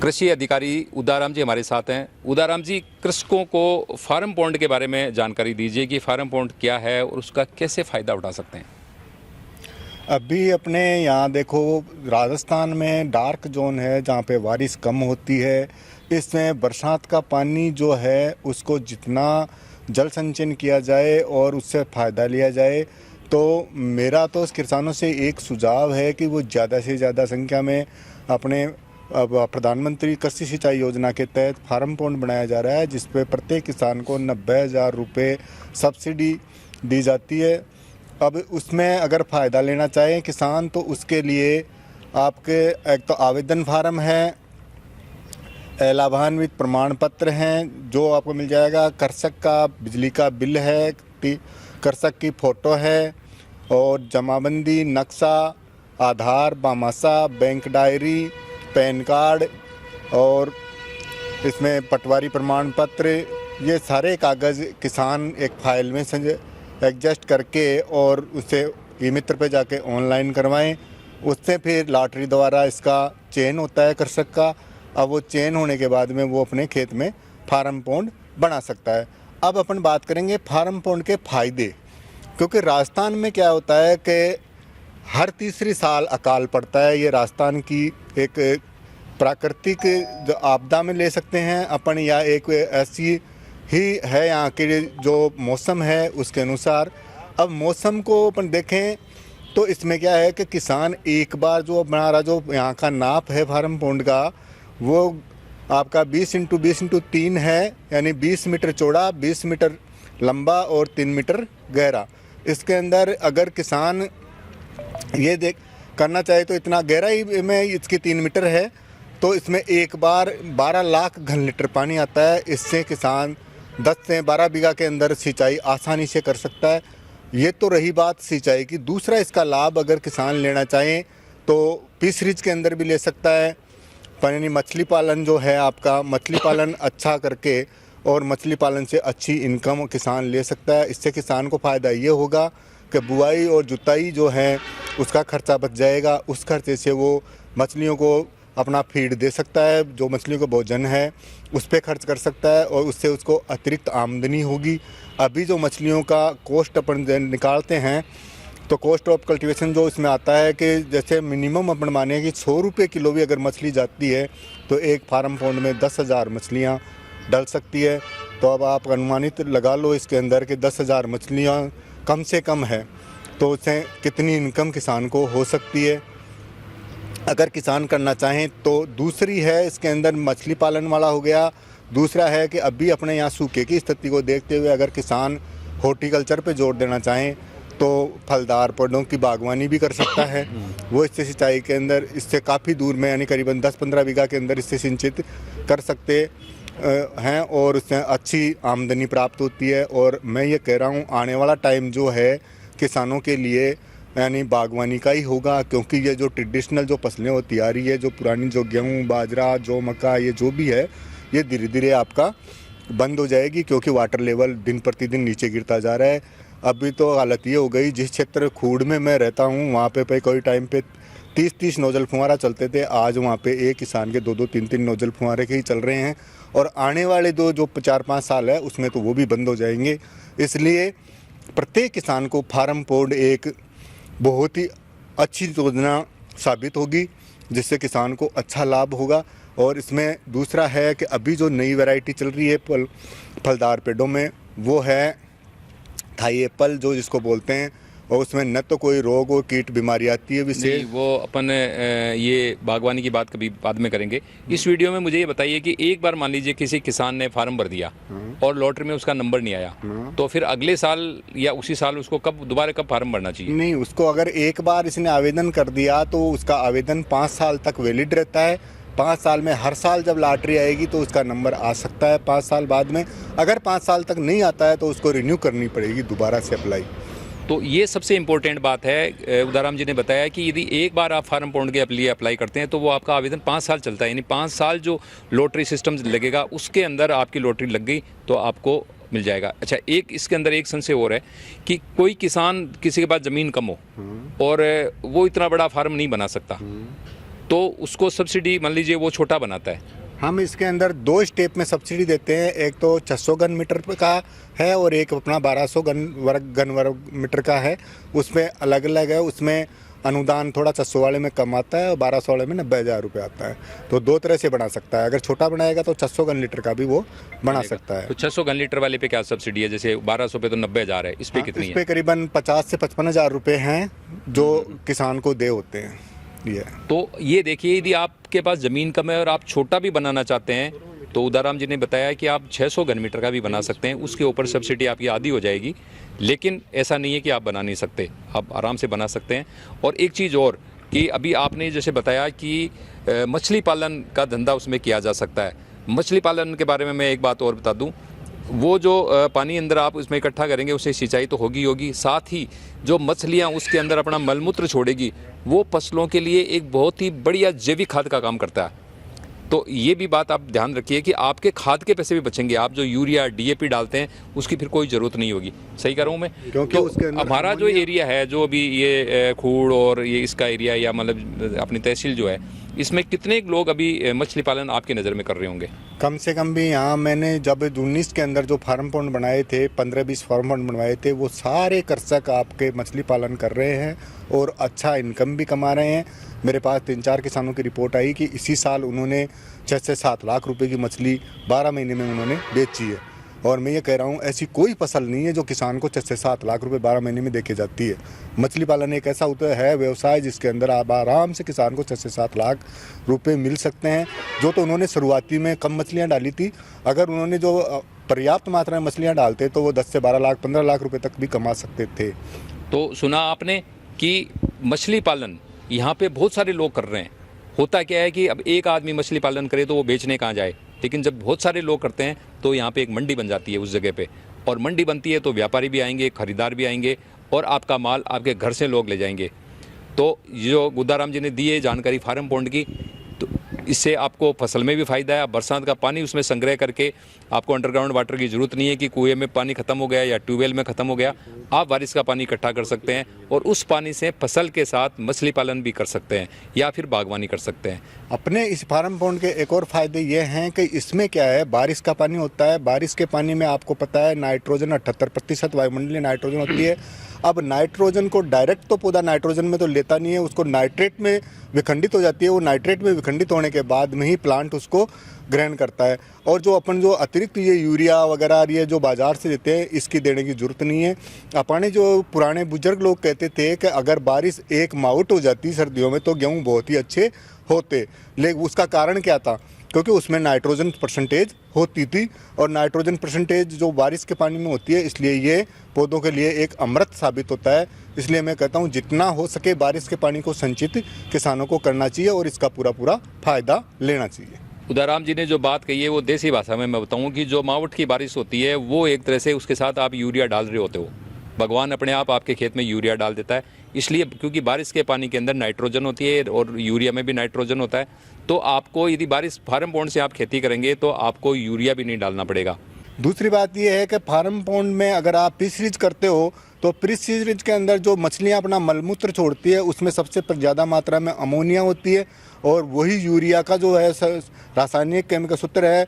कृषि अधिकारी उदाराम जी हमारे साथ हैं। उदाराम जी, कृषकों को फार्म पॉन्ड के बारे में जानकारी दीजिए कि फार्म पॉन्ड क्या है और उसका कैसे फ़ायदा उठा सकते हैं। अभी अपने यहाँ देखो, राजस्थान में डार्क जोन है जहाँ पे बारिश कम होती है। इसमें बरसात का पानी जो है उसको जितना जल संचयन किया जाए और उससे फ़ायदा लिया जाए, तो मेरा तो किसानों से एक सुझाव है कि वो ज़्यादा से ज़्यादा संख्या में अपने अब प्रधानमंत्री कृषि सिंचाई योजना के तहत फार्म पॉन्ड बनाया जा रहा है, जिस पे प्रत्येक किसान को 90,000 रुपये सब्सिडी दी जाती है। अब उसमें अगर फ़ायदा लेना चाहें किसान, तो उसके लिए आपके एक तो आवेदन फार्म है, लाभान्वित प्रमाण पत्र हैं जो आपको मिल जाएगा, कृषक का बिजली का बिल है, कृषक की फ़ोटो है और जमाबंदी नक्शा, आधार, बामासा, बैंक डायरी, पैन कार्ड और इसमें पटवारी प्रमाण पत्र, ये सारे कागज़ किसान एक फ़ाइल में एडजस्ट करके और उसे ई मित्र पे जाके ऑनलाइन करवाएं। उससे फिर लॉटरी द्वारा इसका चयन होता है कृषक का। अब वो चयन होने के बाद में वो अपने खेत में फार्म पॉन्ड बना सकता है। अब अपन बात करेंगे फार्म पॉन्ड के फ़ायदे, क्योंकि राजस्थान में क्या होता है कि हर तीसरी साल अकाल पड़ता है। ये राजस्थान की एक प्राकृतिक जो आपदा में ले सकते हैं अपन, या एक ऐसी ही है यहाँ के जो मौसम है उसके अनुसार। अब मौसम को अपन देखें तो इसमें क्या है कि किसान एक बार जो हमारा जो यहाँ का नाप है फार्म पॉन्ड का, वो आपका 20 × 20 × 3 है, यानी 20 मीटर चौड़ा, 20 मीटर लंबा और 3 मीटर गहरा। इसके अंदर अगर किसान ये देख करना चाहे तो इतना गहराई में इसकी 3 मीटर है, तो इसमें एक बार 12 लाख घन लीटर पानी आता है। इससे किसान 10 से 12 बीघा के अंदर सिंचाई आसानी से कर सकता है। ये तो रही बात सिंचाई की। दूसरा इसका लाभ अगर किसान लेना चाहें तो फिशरीज के अंदर भी ले सकता है। यानी मछली पालन जो है आपका, मछली पालन अच्छा करके और मछली पालन से अच्छी इनकम किसान ले सकता है। इससे किसान को फ़ायदा ये होगा कि बुआई और जुताई जो है उसका खर्चा बच जाएगा। उस खर्चे से वो मछलियों को अपना फीड दे सकता है, जो मछलियों का भोजन है उस पर खर्च कर सकता है और उससे उसको अतिरिक्त आमदनी होगी। अभी जो मछलियों का कोस्ट अपन निकालते हैं, तो कॉस्ट ऑफ कल्टीवेशन जो इसमें आता है कि जैसे मिनिमम अपन माने कि 100 रुपये किलो भी अगर मछली जाती है तो एक फार्म पॉन्ड में 10,000 मछलियाँ डल सकती है। तो अब आप अनुमानित लगा लो इसके अंदर कि 10,000 मछलियाँ कम से कम है, तो उससे कितनी इनकम किसान को हो सकती है अगर किसान करना चाहें। तो दूसरी है इसके अंदर मछली पालन वाला हो गया। दूसरा है कि अभी अपने यहाँ सूखे की स्थिति को देखते हुए अगर किसान हॉर्टिकल्चर पे जोर देना चाहें तो फलदार पौधों की बागवानी भी कर सकता है। वो इससे सिंचाई के अंदर इससे काफ़ी दूर में, यानी करीबन 10-15 बीघा के अंदर इससे सिंचित कर सकते हैं और उससे अच्छी आमदनी प्राप्त होती है। और मैं ये कह रहा हूँ आने वाला टाइम जो है किसानों के लिए यानी बागवानी का ही होगा, क्योंकि ये जो ट्रेडिशनल जो फसलें होती आ रही है, जो पुरानी जो गेहूँ, बाजरा, जो मक्का, ये जो भी है, ये धीरे धीरे आपका बंद हो जाएगी, क्योंकि वाटर लेवल दिन प्रतिदिन नीचे गिरता जा रहा है। अभी तो हालत ये हो गई, जिस क्षेत्र खूड़ में मैं रहता हूँ वहाँ पे कोई टाइम पे 30-30 नोजल फुहारा चलते थे। आज वहाँ पे एक किसान के 2-2, 3-3 नोजल फुहारे के ही चल रहे हैं और आने वाले जो 4-5 साल है उसमें तो वो भी बंद हो जाएंगे। इसलिए प्रत्येक किसान को फार्म पॉन्ड एक बहुत ही अच्छी योजना साबित होगी, जिससे किसान को अच्छा लाभ होगा। और इसमें दूसरा है कि अभी जो नई वैरायटी चल रही है फलदार पेड़ों में, वो है थाई एप्पल जो जिसको बोलते हैं, और उसमें न तो कोई रोग और कीट बीमारी आती है विशेष। वो अपन ये बागवानी की बात कभी बाद में करेंगे। इस वीडियो में मुझे ये बताइए कि एक बार मान लीजिए किसी किसान ने फार्म भर दिया और लॉटरी में उसका नंबर नहीं आया, तो फिर अगले साल या उसी साल उसको दोबारा कब फार्म भरना चाहिए? नहीं, उसको अगर एक बार इसने आवेदन कर दिया तो उसका आवेदन 5 साल तक वैलिड रहता है। 5 साल में हर साल जब लॉटरी आएगी तो उसका नंबर आ सकता है 5 साल बाद में। अगर 5 साल तक नहीं आता है तो उसको रिन्यू करनी पड़ेगी दोबारा से अप्लाई। तो ये सबसे इम्पोर्टेंट बात है। उदाराम जी ने बताया कि यदि एक बार आप फार्म पॉन्ड के लिए अप्लाई करते हैं तो वो आपका आवेदन 5 साल चलता है, यानी 5 साल जो लॉटरी सिस्टम लगेगा उसके अंदर आपकी लॉटरी लग गई तो आपको मिल जाएगा। अच्छा, एक इसके अंदर एक संशय और है कि कोई किसान किसी के पास ज़मीन कम हो और वो इतना बड़ा फार्म नहीं बना सकता, तो उसको सब्सिडी मान लीजिए वो छोटा बनाता है। हम इसके अंदर 2 स्टेप में सब्सिडी देते हैं। एक तो 600 घन मीटर का है और एक अपना 1200 घन वर्ग मीटर का है। उसमें अलग अलग है। उसमें अनुदान थोड़ा 600 वाले में कम आता है और 1200 वाले में 90,000 रुपये आता है। तो 2 तरह से बना सकता है। अगर छोटा बनाएगा तो 600 घन लीटर का भी वो बना सकता है। तो 600 घन लीटर वाले पे क्या सब्सिडी है? जैसे 1200 पे तो 90,000 है, इस पे कितनी इस है? पे करीबन 50 से 55,000 रुपये हैं जो किसान को दे होते हैं। ये तो ये देखिए, यदि आपके पास ज़मीन कम है और आप छोटा भी बनाना चाहते हैं तो उदाराम जी ने बताया कि आप 600 घन मीटर का भी बना सकते हैं। उसके ऊपर सब्सिडी आपकी आधी हो जाएगी, लेकिन ऐसा नहीं है कि आप बना नहीं सकते, आप आराम से बना सकते हैं। और एक चीज़ और कि अभी आपने जैसे बताया कि मछली पालन का धंधा उसमें किया जा सकता है। मछली पालन के बारे में मैं एक बात और बता दूं, वो जो पानी अंदर आप उसमें इकट्ठा करेंगे उससे सिंचाई तो होगी, साथ ही जो मछलियाँ उसके अंदर अपना मलमूत्र छोड़ेगी वो फसलों के लिए एक बहुत ही बढ़िया जैविक खाद का काम करता है। तो ये भी बात आप ध्यान रखिए कि आपके खाद के पैसे भी बचेंगे। आप जो यूरिया DAP डालते हैं उसकी फिर कोई ज़रूरत नहीं होगी। सही कह रहा हूँ मैं? क्योंकि उसके अंदर हमारा जो एरिया है, जो अभी ये खूड़ और ये इसका एरिया या मतलब अपनी तहसील जो है, इसमें कितने लोग अभी मछली पालन आपकी नज़र में कर रहे होंगे? कम से कम भी यहाँ मैंने जब 19 के अंदर जो फार्म पॉन्ड बनाए थे, 15-20 फार्म पॉन्ड बनवाए थे, वो सारे कृषक आपके मछली पालन कर रहे हैं और अच्छा इनकम भी कमा रहे हैं। मेरे पास 3-4 किसानों की रिपोर्ट आई कि इसी साल उन्होंने 6 से 7 लाख रुपए की मछली 12 महीने में उन्होंने बेची है। और मैं ये कह रहा हूँ ऐसी कोई फसल नहीं है जो किसान को 6 से 7 लाख रुपए 12 महीने में देके जाती है। मछली पालन एक ऐसा होता है व्यवसाय जिसके अंदर आप आराम से किसान को 6 से 7 लाख रुपए मिल सकते हैं। जो तो उन्होंने शुरुआती में कम मछलियाँ डाली थी, अगर उन्होंने जो पर्याप्त मात्रा में मछलियाँ डालते तो वो 10 से 12 लाख 15 लाख रुपये तक भी कमा सकते थे। तो सुना आपने कि मछली पालन यहाँ पे बहुत सारे लोग कर रहे हैं। होता क्या है कि अब एक आदमी मछली पालन करे तो वो बेचने कहाँ जाए, लेकिन जब बहुत सारे लोग करते हैं तो यहाँ पे एक मंडी बन जाती है उस जगह पे, और मंडी बनती है तो व्यापारी भी आएंगे, खरीदार भी आएंगे और आपका माल आपके घर से लोग ले जाएंगे। तो जो गुद्दाराम जी ने दी है जानकारी फार्म पॉन्ड की, तो इससे आपको फसल में भी फ़ायदा है। आप बरसात का पानी उसमें संग्रह करके, आपको अंडरग्राउंड वाटर की ज़रूरत नहीं है कि कुएं में पानी ख़त्म हो गया या ट्यूबवेल में ख़त्म हो गया। आप बारिश का पानी इकट्ठा कर सकते हैं और उस पानी से फसल के साथ मछली पालन भी कर सकते हैं या फिर बागवानी कर सकते हैं। अपने इस फार्म पॉन्ड के एक और फ़ायदे ये हैं कि इसमें क्या है, बारिश का पानी होता है। बारिश के पानी में आपको पता है नाइट्रोजन 78% वायुमंडलीय नाइट्रोजन होती है। अब नाइट्रोजन को डायरेक्ट तो पौधा नाइट्रोजन में तो लेता नहीं है, उसको नाइट्रेट में विखंडित हो जाती है। वो नाइट्रेट में विखंडित होने के बाद में ही प्लांट उसको ग्रहण करता है। और जो अपन जो अतिरिक्त ये यूरिया वगैरह ये जो बाज़ार से देते हैं, इसकी देने की ज़रूरत नहीं है। अपने जो पुराने बुजुर्ग लोग कहते थे कि अगर बारिश एक माउट हो जाती सर्दियों में तो गेहूँ बहुत ही अच्छे होते, लेकिन उसका कारण क्या था? क्योंकि उसमें नाइट्रोजन परसेंटेज होती थी, और नाइट्रोजन परसेंटेज जो बारिश के पानी में होती है, इसलिए ये पौधों के लिए एक अमृत साबित होता है। इसलिए मैं कहता हूँ जितना हो सके बारिश के पानी को संचित किसानों को करना चाहिए और इसका पूरा फ़ायदा लेना चाहिए। उदाराम जी ने जो बात कही है वो देसी भाषा में मैं बताऊं कि जो मावट की बारिश होती है वो एक तरह से उसके साथ आप यूरिया डाल रहे होते हो। भगवान अपने आप आपके खेत में यूरिया डाल देता है, इसलिए क्योंकि बारिश के पानी के अंदर नाइट्रोजन होती है और यूरिया में भी नाइट्रोजन होता है। तो आपको यदि बारिश फार्म पॉन्ड से आप खेती करेंगे तो आपको यूरिया भी नहीं डालना पड़ेगा। दूसरी बात यह है कि फार्म पॉन्ड में अगर आप फिश रीज करते हो तो फिश रीज के अंदर जो मछलियां अपना मलमूत्र छोड़ती है उसमें सबसे ज़्यादा मात्रा में अमोनिया होती है, और वही यूरिया का जो है रासायनिक केमिकल सूत्र है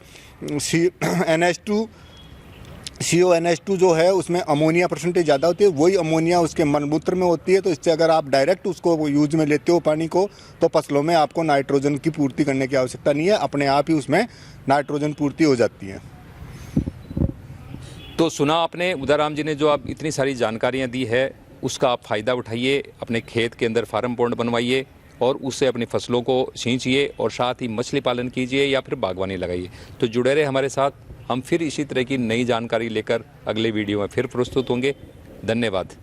CONH2 जो है उसमें अमोनिया परसेंटेज ज़्यादा होती है। वही अमोनिया उसके मलमूत्र में होती है। तो इससे अगर आप डायरेक्ट उसको यूज में लेते हो पानी को, तो फसलों में आपको नाइट्रोजन की पूर्ति करने की आवश्यकता नहीं है, अपने आप ही उसमें नाइट्रोजन पूर्ति हो जाती है। तो सुना आपने उदाराम जी ने जो आप इतनी सारी जानकारियाँ दी है, उसका आप फ़ायदा उठाइए, अपने खेत के अंदर फार्म पॉन्ड बनवाइए और उससे अपनी फसलों को सींचिए और साथ ही मछली पालन कीजिए या फिर बागवानी लगाइए। तो जुड़े रहे हमारे साथ, हम फिर इसी तरह की नई जानकारी लेकर अगले वीडियो में फिर प्रस्तुत होंगे। धन्यवाद।